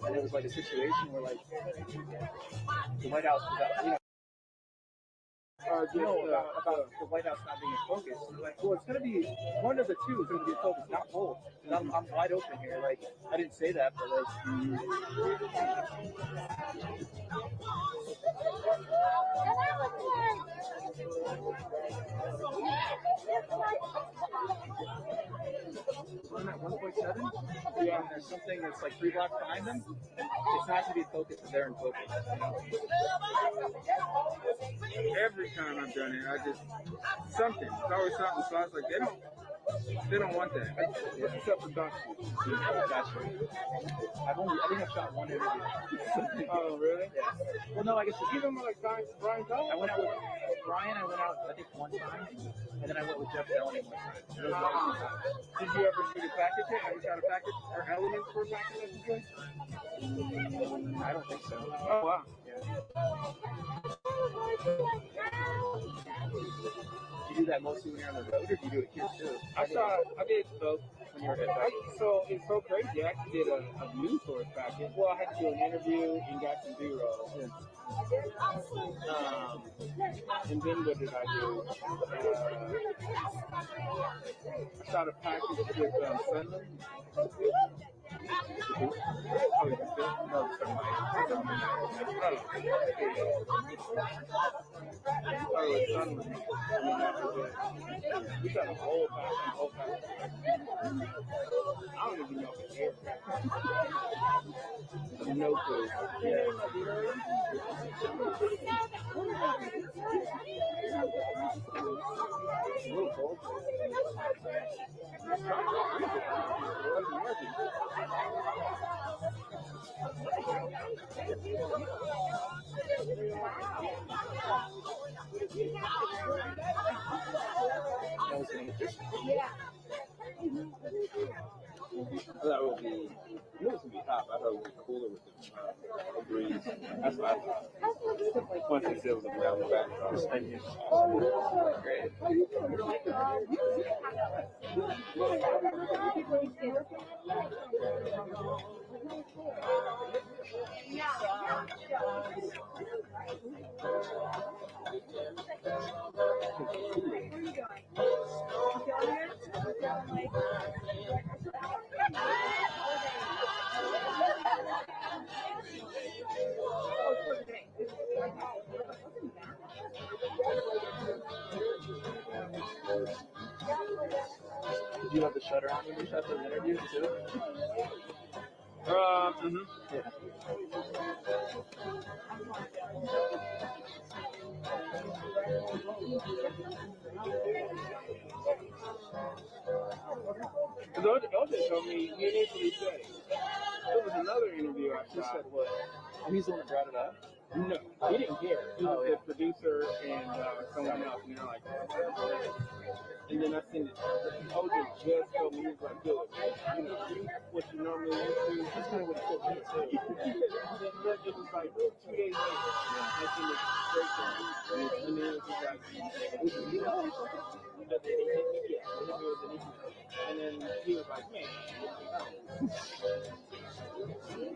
And it was like a situation where like the White House was out, about the White House not being in focus. Like, well, it's going to be one of the two is going to be in focus, not both. And I'm wide open here. Like, I didn't say that, but like. We're at 1.7. Yeah, and there's something that's like 3 blocks behind them. It's not going to be focused, but they're in focus. Every time I've done it, I just something. It's always something. So I was like, they don't want that. It's self-production. Gotcha. I think I've shot one interview. Oh, really? Yeah. Well, no, I guess you don't like Brian Cole? I went out with Brian. I went out, I think, one time, and then I went with Jeff Bellamy one time. Did you ever shoot a package? Have you shot a package or elements for a package? I don't think so. Oh, wow. Yeah. You do that mostly when you're on the road, or do you do it here too? I did both when you were at back. So it's so crazy. I actually did a news source package. Well, I had to do an interview and got some B-roll. Yeah. And then what did I do? I shot a package with Sunland. Oh, you still? No, we got a whole package. I don't even know if it's here. No clue. I thought it would be hot. I thought it would be cooler with the breeze. That's what I thought. Once it settles down the back. Great. Did you have the shutter on when you shot those interviews too? Yeah. Those told me he initially said it. There was another interview I just said what? Oh, he's the one that brought it up? No, he didn't care. He was the producer and someone else, and they're like, and then I sent it. OJ just told me he was like, do it. You know, what you normally used to. That's kind of what he told me too. It was like 2 days later. I sent it straight to him. And then it was just like, and then he was like, man,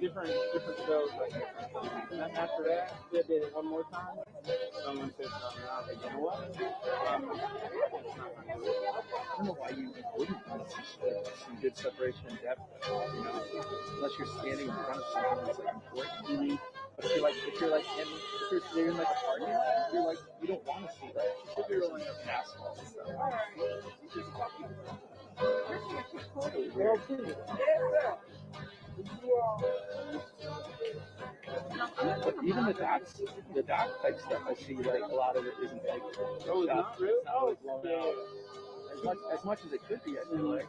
different shows like that. And then after that, they did it one more time. Someone said something, and I was like, you know what? I don't know why you wouldn't want to see some good separation and depth, unless you're standing in front of something that's like important. But if you're in like a party, you don't want to see that. If you're like a asphalt and stuff. But even the doc type stuff, I see like a lot of it isn't like not really? It's not like blown out as much as it could be. I feel like.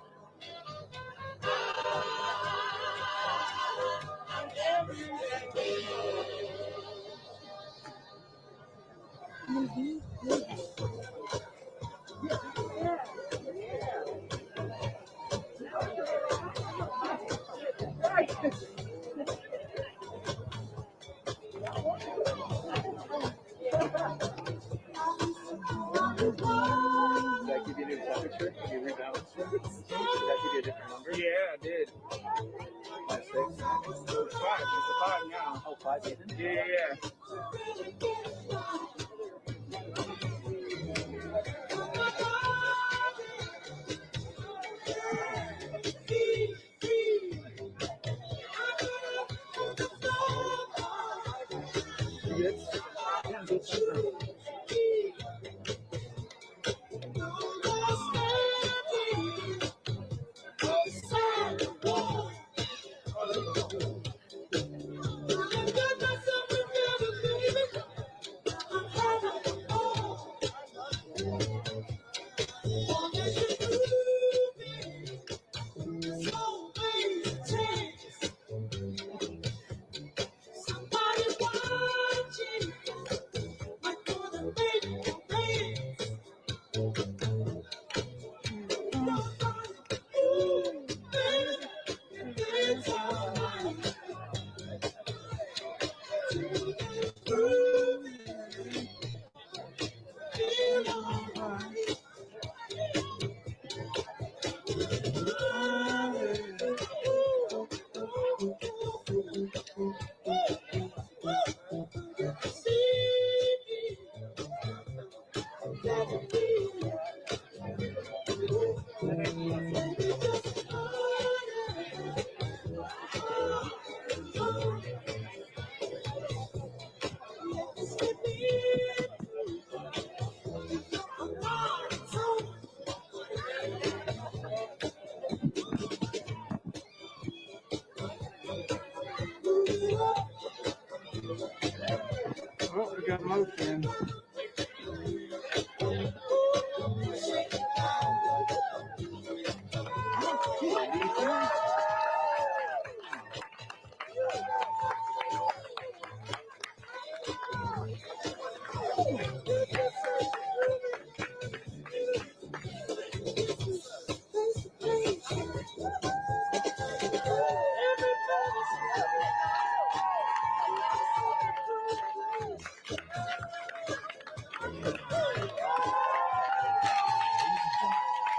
Did that give you a new temperature? Did you rebalance it? Did that give you a different number? Yeah, I did. 6? It's 5. It's a 5 now. Oh, 5 even? Yeah. You good? Yeah, I'm good. Oh, we got motion.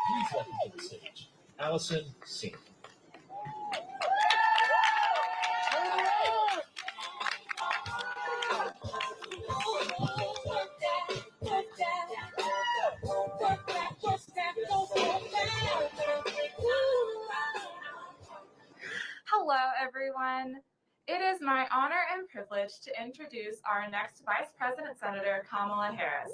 Please welcome to the stage, Allison Singh. Hello, everyone. It is my honor and privilege to introduce our next Vice President Senator, Kamala Harris.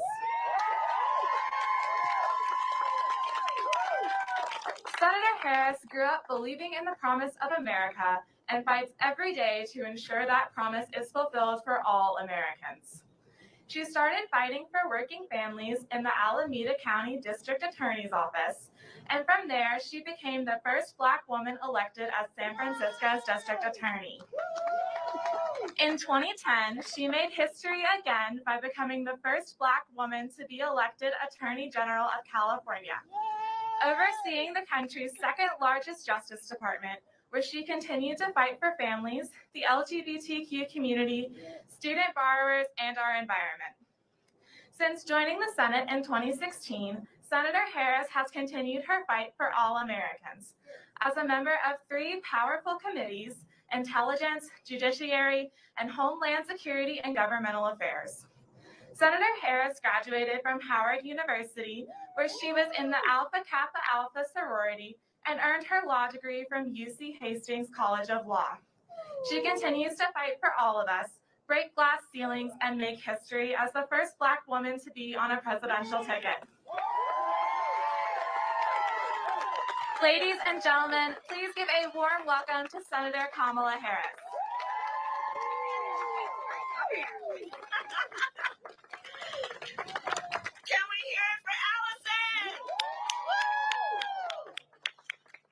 Senator Harris grew up believing in the promise of America and fights every day to ensure that promise is fulfilled for all Americans. She started fighting for working families in the Alameda County District Attorney's Office, and from there, she became the first Black woman elected as San Francisco's District Attorney. In 2010, she made history again by becoming the first Black woman to be elected Attorney General of California, overseeing the country's second largest justice department, where she continued to fight for families, the LGBTQ community, student borrowers, and our environment. Since joining the Senate in 2016, Senator Harris has continued her fight for all Americans. As a member of 3 powerful committees, Intelligence, Judiciary, and Homeland Security and Governmental Affairs. Senator Harris graduated from Howard University, where she was in the Alpha Kappa Alpha sorority and earned her law degree from UC Hastings College of Law. She continues to fight for all of us, break glass ceilings, and make history as the first Black woman to be on a presidential ticket. Ladies and gentlemen, please give a warm welcome to Senator Kamala Harris. Can we hear it for Allison? Woo!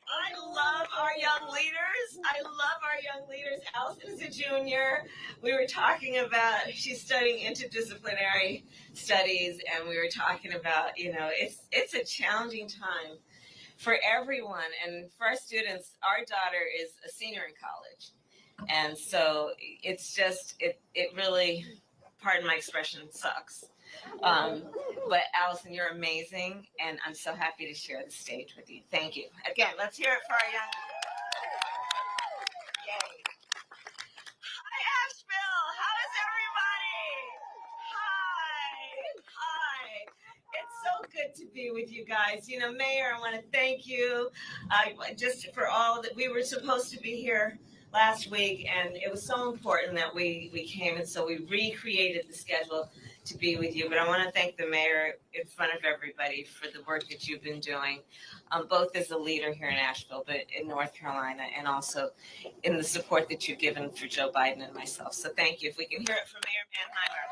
I love our young leaders. I love our young leaders. Allison is a junior. We were talking about, she's studying interdisciplinary studies, and we were talking about, it's a challenging time for everyone. And for our students, our daughter is a senior in college. And so it's just, it really, pardon my expression, sucks. But Allison, you're amazing, and I'm so happy to share the stage with you. Thank you. Again, let's hear it for our young. Hi, Asheville. How is everybody? Hi. It's so good to be with you guys. You know, Mayor, I want to thank you just for all that. We were supposed to be here last week, and it was so important that we came, and so we recreated the schedule to be with you. But I want to thank the mayor in front of everybody for the work that you've been doing, both as a leader here in Asheville, but in North Carolina, and also in the support that you've given for Joe Biden and myself. So thank you. If we can hear it from Mayor Manheimer.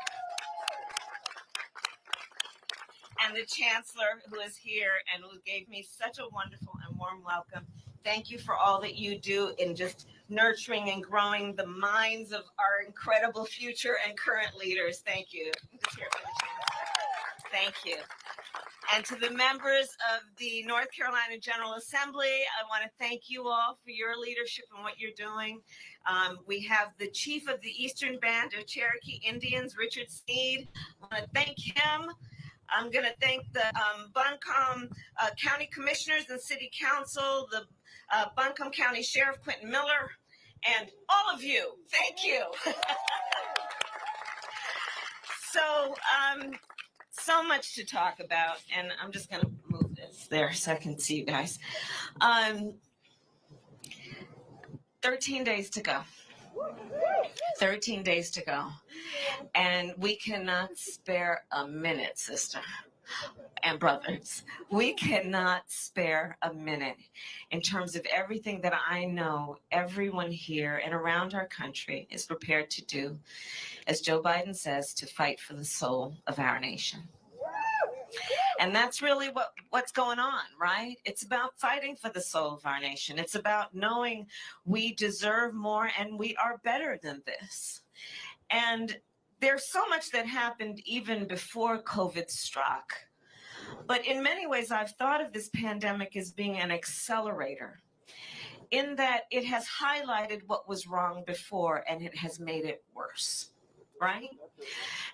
And the Chancellor, who is here and who gave me such a wonderful and warm welcome. Thank you for all that you do in just nurturing and growing the minds of our incredible future and current leaders. Thank you. Just hear it from the Chancellor. Thank you. And to the members of the North Carolina General Assembly, I want to thank you all for your leadership and what you're doing. We have the Chief of the Eastern Band of Cherokee Indians, Richard Sneed. I want to thank him. I'm going to thank the Buncombe County Commissioners and City Council, the Buncombe County Sheriff Quentin Miller, and all of you. Thank you. So much to talk about, and I'm just going to move this there so I can see you guys. 13 days to go. 13 days to go. And we cannot spare a minute, sister and brothers. We cannot spare a minute in terms of everything that I know everyone here and around our country is prepared to do, as Joe Biden says, to fight for the soul of our nation. And that's really what's going on, right? It's about fighting for the soul of our nation. It's about knowing we deserve more and we are better than this. And there's so much that happened even before COVID struck. But in many ways, I've thought of this pandemic as being an accelerator, in that it has highlighted what was wrong before and it has made it worse, right?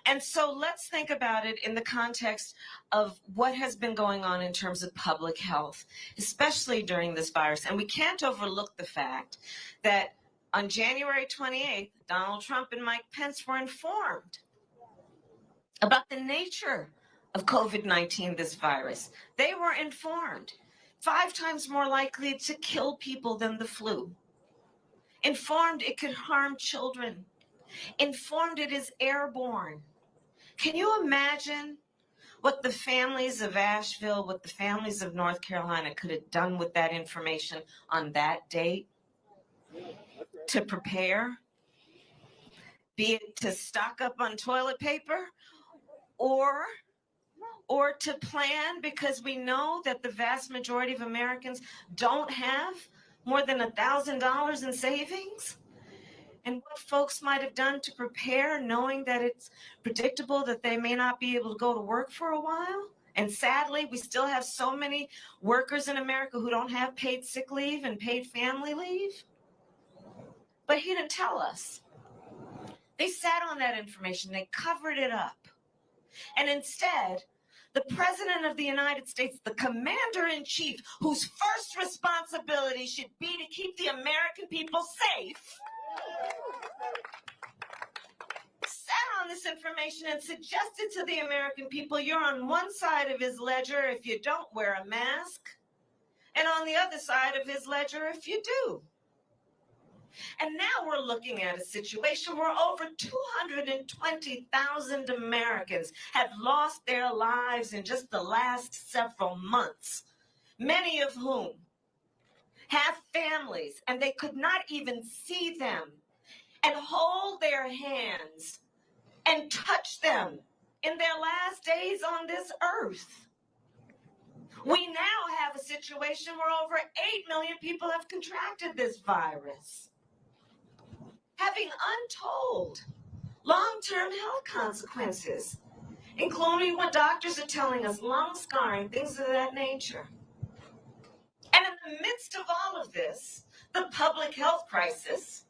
And so let's think about it in the context of what has been going on in terms of public health, especially during this virus. And we can't overlook the fact that on January 28th, Donald Trump and Mike Pence were informed about the nature of COVID-19, this virus. They were informed, 5 times more likely to kill people than the flu. Informed it could harm children. Informed it is airborne. Can you imagine what the families of Asheville, what the families of North Carolina could have done with that information on that date to prepare? Be it to stock up on toilet paper or to plan, because we know that the vast majority of Americans don't have more than $1,000 in savings. And what folks might have done to prepare, knowing that it's predictable that they may not be able to go to work for a while. And sadly, we still have so many workers in America who don't have paid sick leave and paid family leave. But he didn't tell us. They sat on that information, they covered it up. And instead, the President of the United States, the Commander-in-Chief, whose first responsibility should be to keep the American people safe, sat on this information and suggested to the American people, you're on one side of his ledger if you don't wear a mask, and on the other side of his ledger if you do. And now we're looking at a situation where over 220,000 Americans have lost their lives in just the last several months, many of whom have families and they could not even see them and hold their hands and touch them in their last days on this earth. We now have a situation where over 8 million people have contracted this virus, having untold long-term health consequences, including what doctors are telling us, lung scarring, things of that nature. And in the midst of all of this, the public health crisis,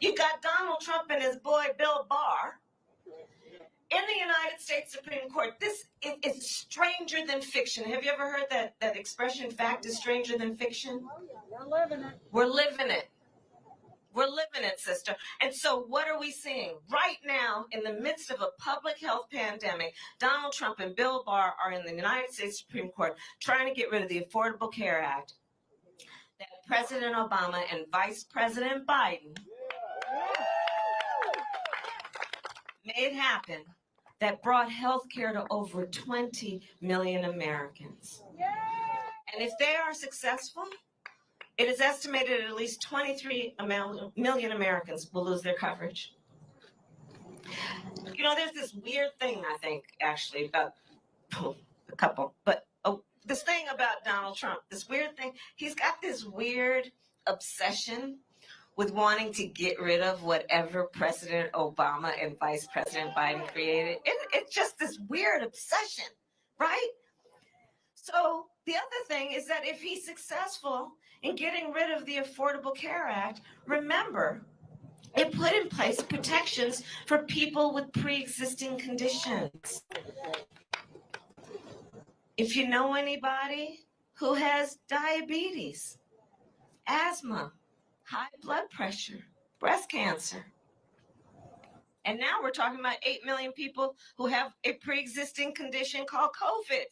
you got Donald Trump and his boy Bill Barr in the United States Supreme Court. This is stranger than fiction. Have you ever heard that expression, fact is stranger than fiction? Oh, yeah. We're living it. We're living it. We're living it, sister. And so what are we seeing? Right now, in the midst of a public health pandemic, Donald Trump and Bill Barr are in the United States Supreme Court trying to get rid of the Affordable Care Act that President Obama and Vice President Biden made happen, that brought health care to over 20 million Americans. And if they are successful, it is estimated at least 23 million Americans will lose their coverage. You know, there's this weird thing, I think, actually, about a couple, but this thing about Donald Trump, this weird thing, he's got this weird obsession with wanting to get rid of whatever President Obama and Vice President Biden created. It's just this weird obsession, right? So the other thing is that if he's successful in getting rid of the Affordable Care Act, remember, it put in place protections for people with pre-existing conditions. If you know anybody who has diabetes, asthma, high blood pressure, breast cancer, and now we're talking about 8 million people who have a pre-existing condition called COVID,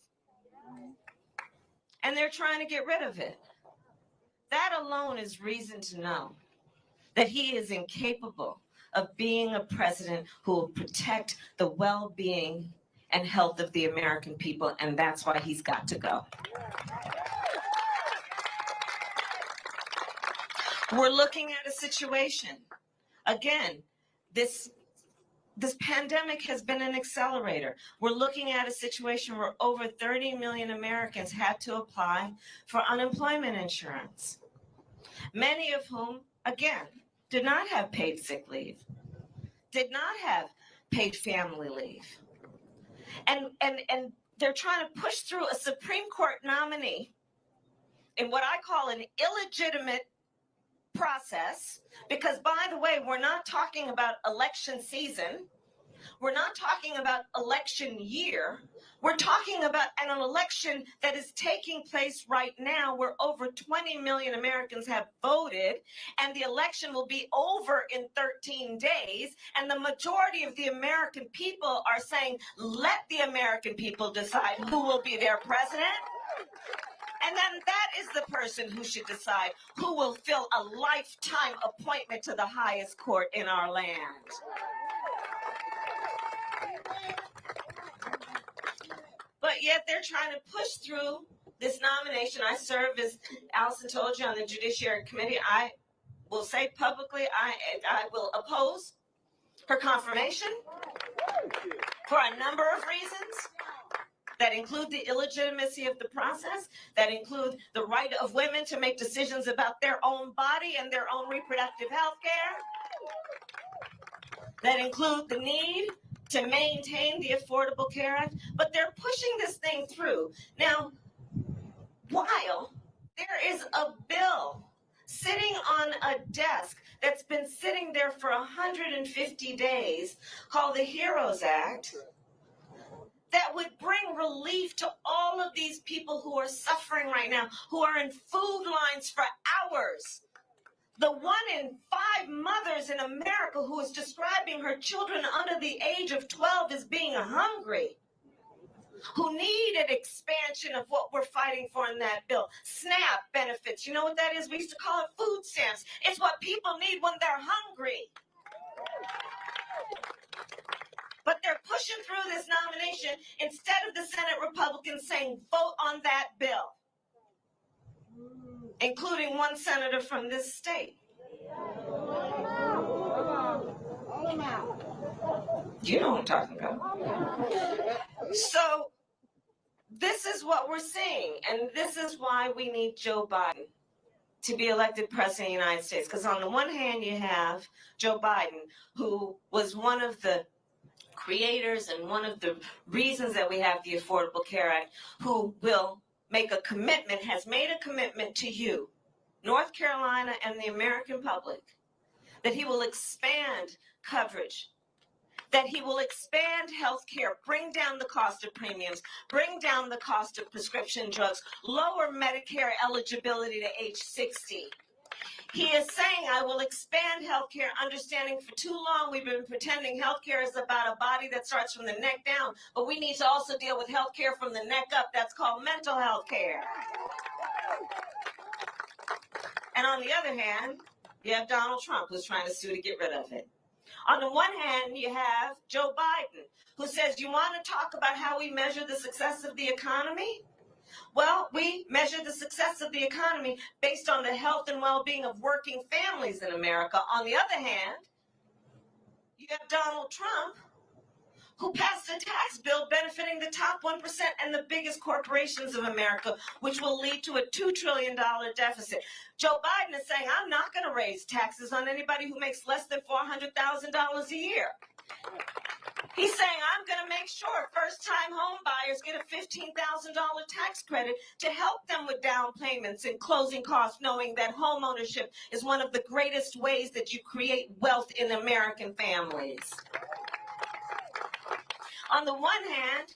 and they're trying to get rid of it. That alone is reason to know that he is incapable of being a president who will protect the well-being and health of the American people, and that's why he's got to go. We're looking at a situation, again, this pandemic has been an accelerator. We're looking at a situation where over 30 million Americans had to apply for unemployment insurance, many of whom, again, did not have paid sick leave, did not have paid family leave. And they're trying to push through a Supreme Court nominee in what I call an illegitimate process, because, by the way, we're not talking about election season. We're not talking about election year. We're talking about an election that is taking place right now where over 20 million Americans have voted, and the election will be over in 13 days. And the majority of the American people are saying, let the American people decide who will be their president. And then that is the person who should decide who will fill a lifetime appointment to the highest court in our land. But yet they're trying to push through this nomination. I serve, as Allison told you, on the Judiciary Committee. I will say publicly, I will oppose her confirmation for a number of reasons that include the illegitimacy of the process, that include the right of women to make decisions about their own body and their own reproductive health care, that include the need to maintain the Affordable Care Act, but they're pushing this thing through. Now, while there is a bill sitting on a desk that's been sitting there for 150 days called the HEROES Act, that would bring relief to all of these people who are suffering right now, who are in food lines for hours. The 1 in 5 mothers in America who is describing her children under the age of 12 as being hungry, who need an expansion of what we're fighting for in that bill. SNAP benefits, you know what that is? We used to call it food stamps. It's what people need when they're hungry. But they're pushing through this nomination instead of the Senate Republicans saying, vote on that bill, including one senator from this state. You know what I'm talking about. So this is what we're seeing, and this is why we need Joe Biden to be elected president of the United States. Because on the one hand, you have Joe Biden, who was one of the creators and one of the reasons that we have the Affordable Care Act, who will make a commitment, has made a commitment to you, North Carolina, and the American public, that he will expand coverage, that he will expand health care, bring down the cost of premiums, bring down the cost of prescription drugs, lower Medicare eligibility to age 60. He is saying, I will expand healthcare, understanding for too long we've been pretending healthcare is about a body that starts from the neck down, but we need to also deal with healthcare from the neck up. That's called mental health care. And on the other hand, you have Donald Trump, who's trying to sue to get rid of it. On the one hand, you have Joe Biden, who says, you want to talk about how we measure the success of the economy? Well, we measure the success of the economy based on the health and well-being of working families in America. On the other hand, you have Donald Trump, who passed a tax bill benefiting the top 1% and the biggest corporations of America, which will lead to a $2 trillion deficit. Joe Biden is saying, I'm not going to raise taxes on anybody who makes less than $400,000 a year. He's saying, I'm going to make sure first-time home buyers get a $15,000 tax credit to help them with down payments and closing costs, knowing that home ownership is one of the greatest ways that you create wealth in American families. On the one hand,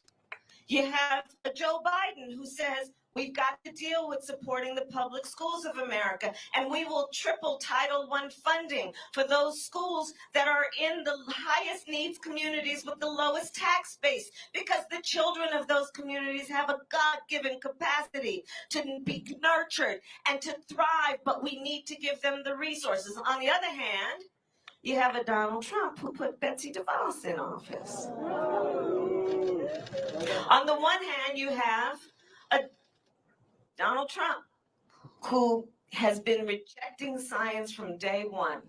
you have Joe Biden, who says we've got to deal with supporting the public schools of America, and we will triple Title I funding for those schools that are in the highest needs communities with the lowest tax base, because the children of those communities have a God-given capacity to be nurtured and to thrive, but we need to give them the resources. On the other hand, you have a Donald Trump who put Betsy DeVos in office. On the one hand, you have a Donald Trump who has been rejecting science from day one,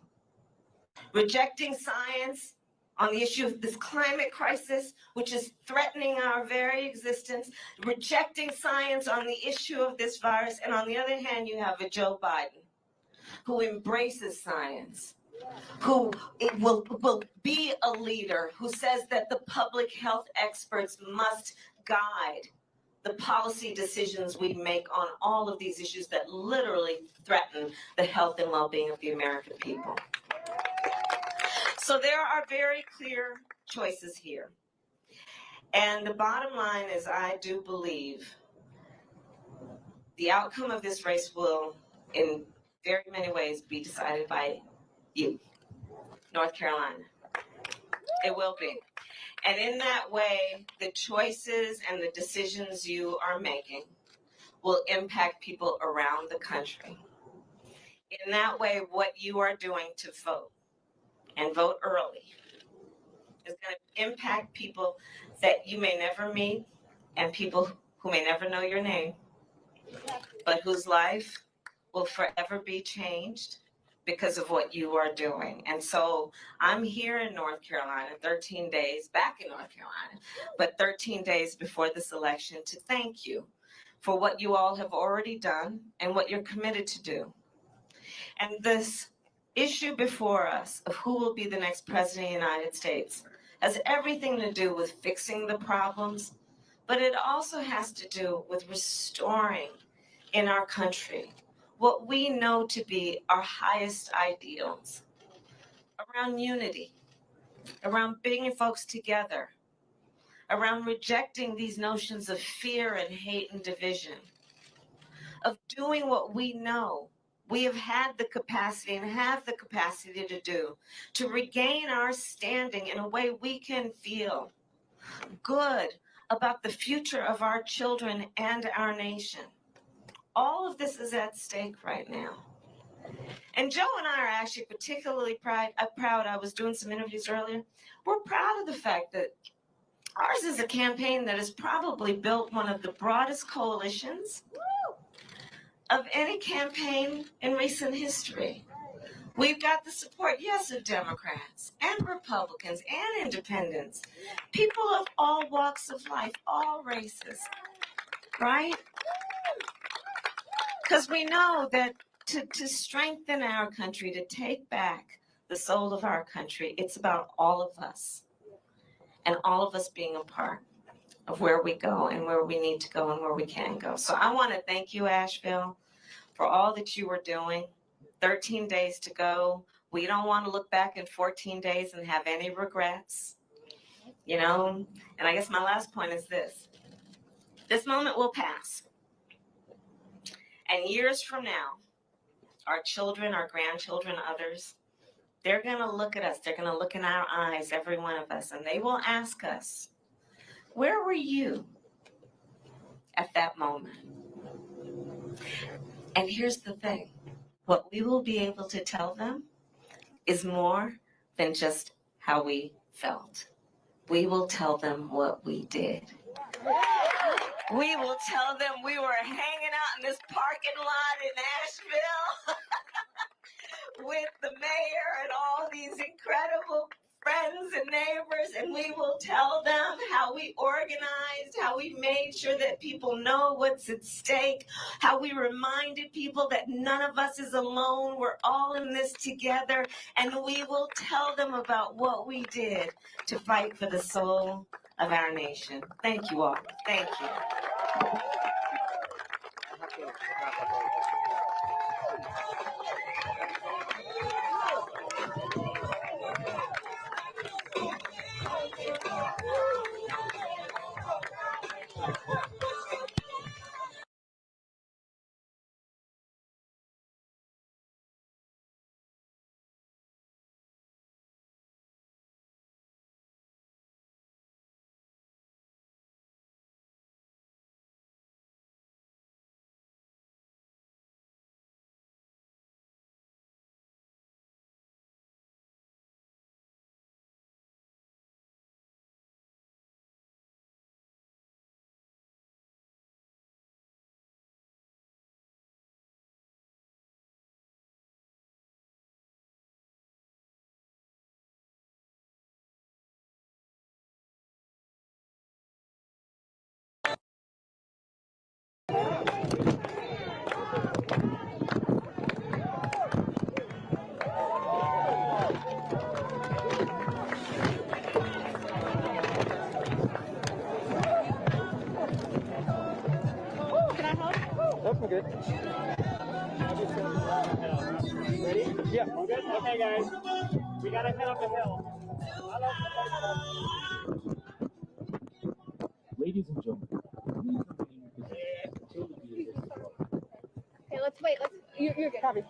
rejecting science on the issue of this climate crisis, which is threatening our very existence, rejecting science on the issue of this virus. And on the other hand, you have a Joe Biden who embraces science, who will be a leader, who says that the public health experts must guide the policy decisions we make on all of these issues that literally threaten the health and well-being of the American people. So there are very clear choices here. And the bottom line is, I do believe the outcome of this race will, in very many ways, be decided by you, North Carolina. It will be. And in that way, the choices and the decisions you are making will impact people around the country. In that way, what you are doing to vote, and vote early, is going to impact people that you may never meet and people who may never know your name, but whose life will forever be changed because of what you are doing. And so I'm here in North Carolina, 13 days, back in North Carolina, but 13 days before this election, to thank you for what you all have already done and what you're committed to do. And this issue before us of who will be the next president of the United States has everything to do with fixing the problems, but it also has to do with restoring in our country what we know to be our highest ideals around unity, around bringing folks together, around rejecting these notions of fear and hate and division, of doing what we know we have had the capacity and have the capacity to do, to regain our standing in a way we can feel good about the future of our children and our nation. All of this is at stake right now. And Joe and I are actually particularly proud. I was doing some interviews earlier. We're proud of the fact that ours is a campaign that has probably built one of the broadest coalitions of any campaign in recent history. We've got the support, yes, of Democrats and Republicans and independents, people of all walks of life, all races, right? Because we know that to strengthen our country, to take back the soul of our country, it's about all of us and all of us being a part of where we go and where we need to go and where we can go. So I want to thank you, Asheville, for all that you are doing. 13 days to go. We don't want to look back in 14 days and have any regrets, you know? And I guess my last point is this. This moment will pass. And years from now, our children, our grandchildren, others, they're going to look at us. They're going to look in our eyes, every one of us, and they will ask us, where were you at that moment? And here's the thing. What we will be able to tell them is more than just how we felt. We will tell them what we did. We will tell them we were hanging out in this parking lot in Asheville with the mayor and all these incredible friends and neighbors, and we will tell them how we organized, how we made sure that people know what's at stake, how we reminded people that none of us is alone, we're all in this together, and we will tell them about what we did to fight for the soul of our nation. Thank you all. Thank you. That's good. Ready? Yeah. All good? Okay, guys. We gotta head up the hill. Ladies and gentlemen, Okay, let's wait. You're good. Copy.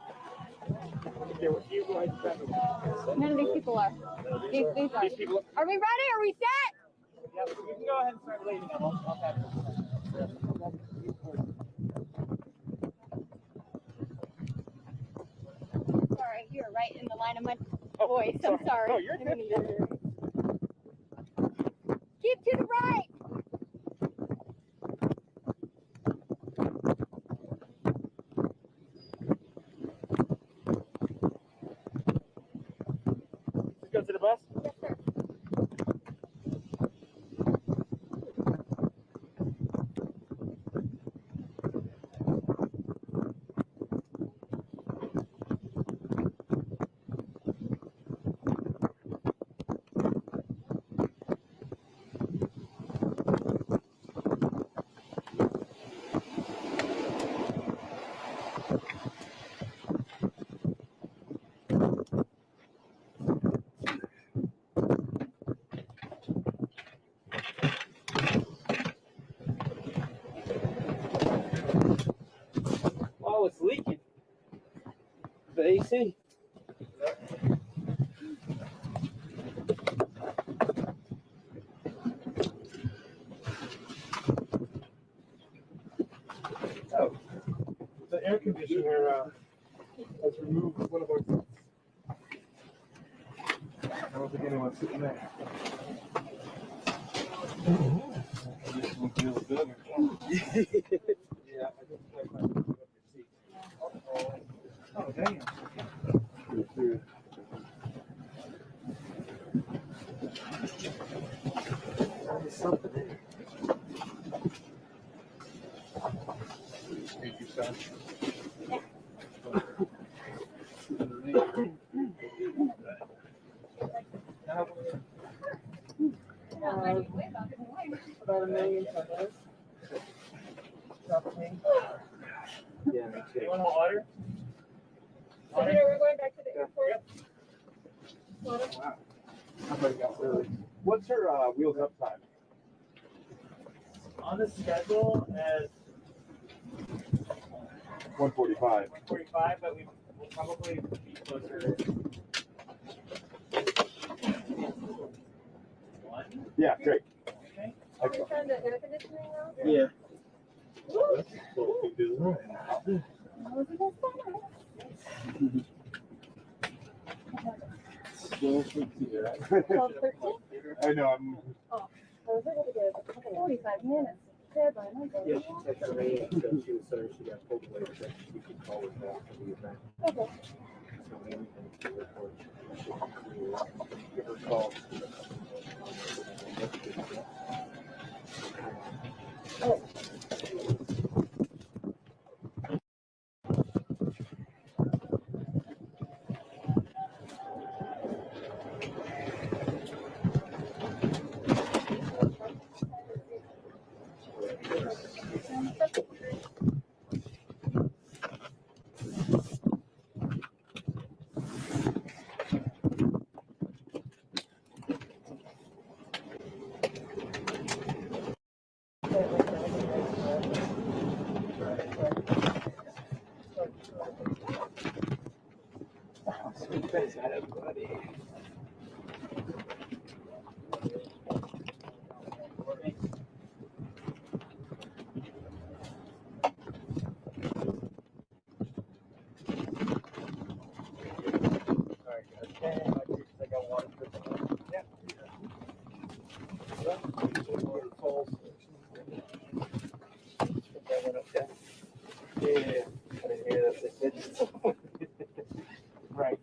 None of these people are. These are. These people. Are we ready? Are we set? Yeah, we can go ahead and start leading them. I'll have Sorry, you were right in the line of my voice. I'm sorry. No, you're good. Keep to the right. Let's go to the bus. Yes, sir. Oh, it's leaking. The AC. Oh, the air conditioner has removed one of our seats. I don't think anyone's sitting there. This one feels good. Yeah, I just like my your seat. Oh, damn. There's something there. Thank you, son. About $1 million dollars. Yeah, me too. You want more water? Senator, we're going back to the airport. Wow. Somebody got really. What's her wheels up time? On the schedule as 1:45. 1:45, but We'll probably be closer. Yeah, great. Okay. Have you found the air conditioning now? Yeah. I know. I'm. Oh, I was able to get it 45 minutes. Deadline. Yeah, she texted me and said she was sorry she got pulled away, but she could call us after the event. Okay. So maybe we can record. Give her a call. Oh. Right.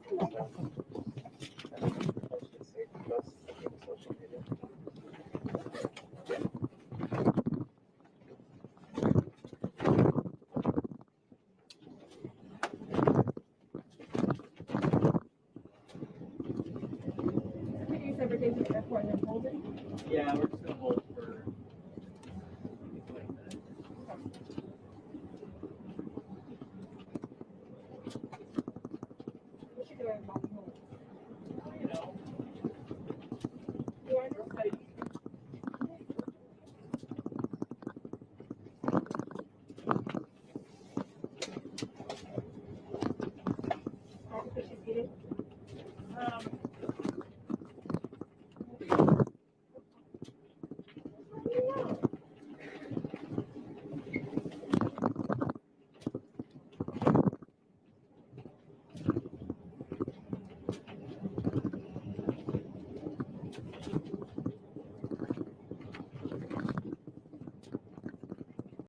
Did you ever take the airport and then hold it? Yeah, we're just gonna hold for. We should do it.